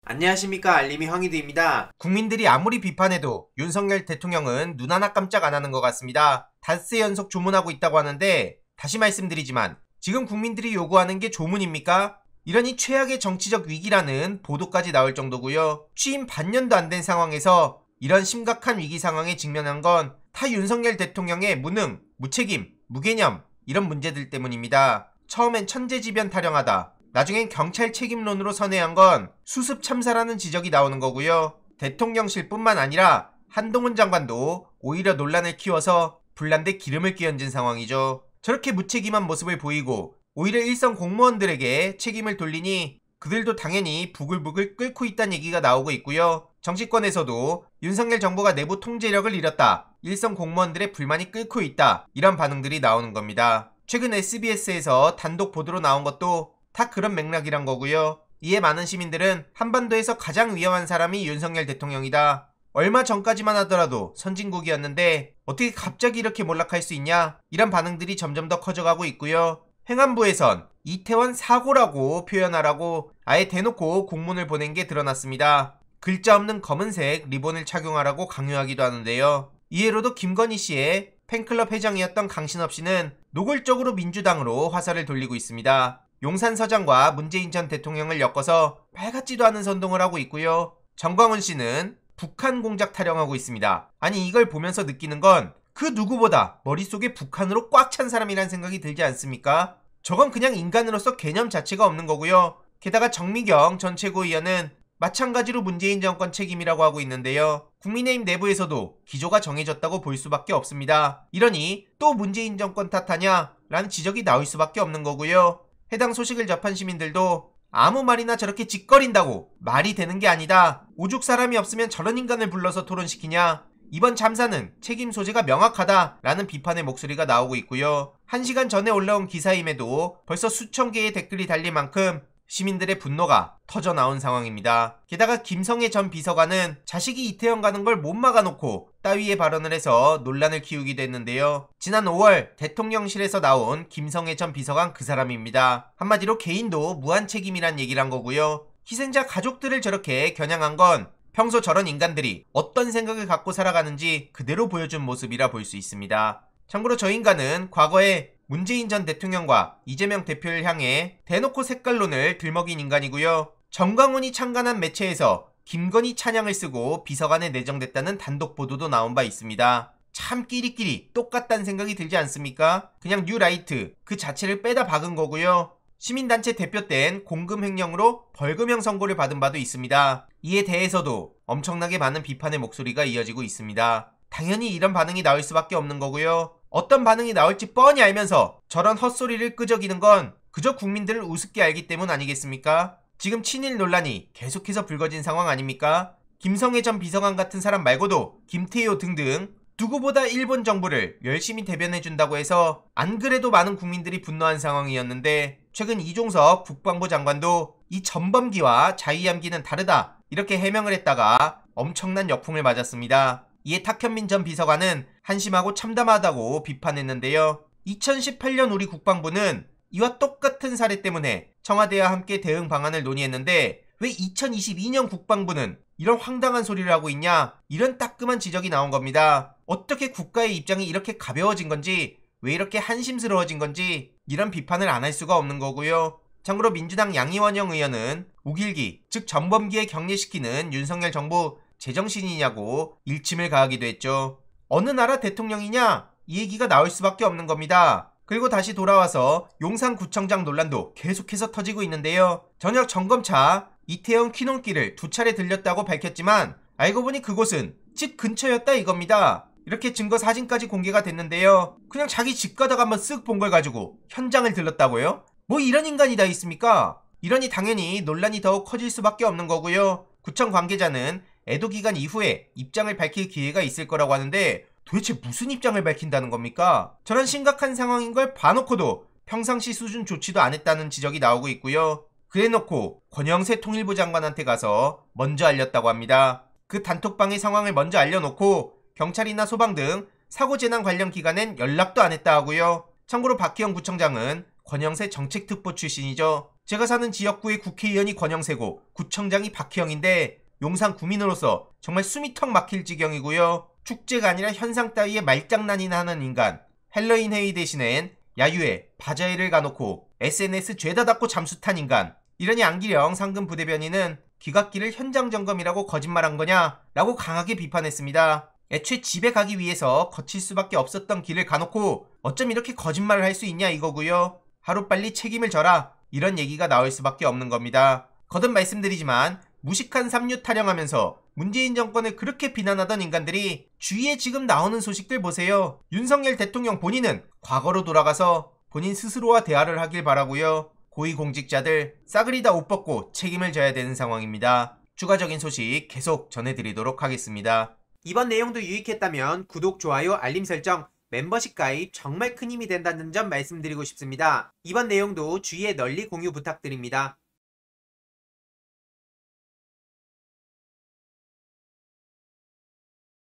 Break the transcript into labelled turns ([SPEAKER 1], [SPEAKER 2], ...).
[SPEAKER 1] 안녕하십니까, 알림이 황희두입니다.
[SPEAKER 2] 국민들이 아무리 비판해도 윤석열 대통령은 눈 하나 깜짝 안 하는 것 같습니다. 닷새 연속 조문하고 있다고 하는데 다시 말씀드리지만 지금 국민들이 요구하는 게 조문입니까? 이러니 최악의 정치적 위기라는 보도까지 나올 정도고요. 취임 반년도 안 된 상황에서 이런 심각한 위기 상황에 직면한 건 타 윤석열 대통령의 무능, 무책임, 무개념 이런 문제들 때문입니다. 처음엔 천재지변 타령하다, 나중엔 경찰 책임론으로 선회한 건 수습 참사라는 지적이 나오는 거고요. 대통령실뿐만 아니라 한동훈 장관도 오히려 논란을 키워서 불난데 기름을 끼얹은 상황이죠. 저렇게 무책임한 모습을 보이고 오히려 일선 공무원들에게 책임을 돌리니 그들도 당연히 부글부글 끓고 있다는 얘기가 나오고 있고요. 정치권에서도 윤석열 정부가 내부 통제력을 잃었다, 일선 공무원들의 불만이 끓고 있다, 이런 반응들이 나오는 겁니다. 최근 SBS에서 단독 보도로 나온 것도 다 그런 맥락이란 거고요. 이에 많은 시민들은 한반도에서 가장 위험한 사람이 윤석열 대통령이다, 얼마 전까지만 하더라도 선진국이었는데 어떻게 갑자기 이렇게 몰락할 수 있냐, 이런 반응들이 점점 더 커져가고 있고요. 행안부에선 이태원 사고라고 표현하라고 아예 대놓고 공문을 보낸 게 드러났습니다. 글자 없는 검은색 리본을 착용하라고 강요하기도 하는데요. 이해로도 김건희 씨의 팬클럽 회장이었던 강신업 씨는 노골적으로 민주당으로 화살을 돌리고 있습니다. 용산서장과 문재인 전 대통령을 엮어서 빨갛지도 않은 선동을 하고 있고요. 정광훈 씨는 북한 공작 타령하고 있습니다. 아니, 이걸 보면서 느끼는 건 그 누구보다 머릿속에 북한으로 꽉 찬 사람이란 생각이 들지 않습니까? 저건 그냥 인간으로서 개념 자체가 없는 거고요. 게다가 정미경 전 최고위원은 마찬가지로 문재인 정권 책임이라고 하고 있는데요. 국민의힘 내부에서도 기조가 정해졌다고 볼 수밖에 없습니다. 이러니 또 문재인 정권 탓하냐? 라는 지적이 나올 수밖에 없는 거고요. 해당 소식을 접한 시민들도 아무 말이나 저렇게 짓거린다고 말이 되는 게 아니다, 오죽 사람이 없으면 저런 인간을 불러서 토론시키냐, 이번 참사는 책임 소재가 명확하다 라는 비판의 목소리가 나오고 있고요. 1시간 전에 올라온 기사임에도 벌써 수천 개의 댓글이 달릴 만큼 시민들의 분노가 터져 나온 상황입니다. 게다가 김성애 전 비서관은 자식이 이태원 가는 걸 못 막아놓고 따위의 발언을 해서 논란을 키우기도 했는데요. 지난 5월 대통령실에서 나온 김성애 전 비서관 그 사람입니다. 한마디로 개인도 무한 책임이란 얘기를 한 거고요. 희생자 가족들을 저렇게 겨냥한 건 평소 저런 인간들이 어떤 생각을 갖고 살아가는지 그대로 보여준 모습이라 볼 수 있습니다. 참고로 저 인간은 과거에 문재인 전 대통령과 이재명 대표를 향해 대놓고 색깔론을 들먹인 인간이고요. 정광훈이 창간한 매체에서 김건희 찬양을 쓰고 비서관에 내정됐다는 단독 보도도 나온 바 있습니다. 참 끼리끼리 똑같다는 생각이 들지 않습니까? 그냥 뉴라이트 그 자체를 빼다 박은 거고요. 시민단체 대표 땐 공금 횡령으로 벌금형 선고를 받은 바도 있습니다. 이에 대해서도 엄청나게 많은 비판의 목소리가 이어지고 있습니다. 당연히 이런 반응이 나올 수밖에 없는 거고요. 어떤 반응이 나올지 뻔히 알면서 저런 헛소리를 끄적이는 건 그저 국민들을 우습게 알기 때문 아니겠습니까? 지금 친일 논란이 계속해서 불거진 상황 아닙니까? 김성애 전 비서관 같은 사람 말고도 김태효 등등 누구보다 일본 정부를 열심히 대변해준다고 해서 안 그래도 많은 국민들이 분노한 상황이었는데, 최근 이종석 국방부 장관도 이 전범기와 자위함기는 다르다 이렇게 해명을 했다가 엄청난 역풍을 맞았습니다. 이에 탁현민 전 비서관은 한심하고 참담하다고 비판했는데요. 2018년 우리 국방부는 이와 똑같은 사례 때문에 청와대와 함께 대응 방안을 논의했는데 왜 2022년 국방부는 이런 황당한 소리를 하고 있냐, 이런 따끔한 지적이 나온 겁니다. 어떻게 국가의 입장이 이렇게 가벼워진 건지, 왜 이렇게 한심스러워진 건지 이런 비판을 안 할 수가 없는 거고요. 참고로 민주당 양이원영 의원은 우길기, 즉 전범기에 격리시키는 윤석열 정부 제정신이냐고 일침을 가하기도 했죠. 어느 나라 대통령이냐, 이 얘기가 나올 수밖에 없는 겁니다. 그리고 다시 돌아와서 용산구청장 논란도 계속해서 터지고 있는데요. 저녁 점검차 이태원 퀴논길을 2차례 들렸다고 밝혔지만 알고 보니 그곳은 집 근처였다 이겁니다. 이렇게 증거 사진까지 공개가 됐는데요. 그냥 자기 집 가다가 한번 쓱 본 걸 가지고 현장을 들렀다고요? 뭐 이런 인간이 다 있습니까? 이러니 당연히 논란이 더욱 커질 수밖에 없는 거고요. 구청 관계자는 애도 기간 이후에 입장을 밝힐 기회가 있을 거라고 하는데 도대체 무슨 입장을 밝힌다는 겁니까? 저런 심각한 상황인 걸 봐놓고도 평상시 수준 조치도 안 했다는 지적이 나오고 있고요. 그래놓고 권영세 통일부 장관한테 가서 먼저 알렸다고 합니다. 그 단톡방의 상황을 먼저 알려놓고 경찰이나 소방 등 사고재난 관련 기관엔 연락도 안 했다 하고요. 참고로 박희영 구청장은 권영세 정책특보 출신이죠. 제가 사는 지역구의 국회의원이 권영세고 구청장이 박희영인데 용산 구민으로서 정말 숨이 턱 막힐 지경이고요. 축제가 아니라 현상 따위에 말장난이나 하는 인간. 헬로윈 회의 대신엔 야유회, 바자회를 가놓고 SNS 죄다 닫고 잠수 탄 인간. 이러니 안기령 상금 부대변인은 귀갓길을 현장 점검이라고 거짓말한 거냐? 라고 강하게 비판했습니다. 애초에 집에 가기 위해서 거칠 수밖에 없었던 길을 가놓고 어쩜 이렇게 거짓말을 할 수 있냐 이거고요. 하루빨리 책임을 져라. 이런 얘기가 나올 수밖에 없는 겁니다. 거듭 말씀드리지만 무식한 삼류 타령하면서 문재인 정권을 그렇게 비난하던 인간들이 주위에 지금 나오는 소식들 보세요. 윤석열 대통령 본인은 과거로 돌아가서 본인 스스로와 대화를 하길 바라고요. 고위공직자들 싸그리 다 옷 벗고 책임을 져야 되는 상황입니다. 추가적인 소식 계속 전해드리도록 하겠습니다.
[SPEAKER 1] 이번 내용도 유익했다면 구독, 좋아요, 알림 설정, 멤버십 가입 정말 큰 힘이 된다는 점 말씀드리고 싶습니다. 이번 내용도 주위에 널리 공유 부탁드립니다.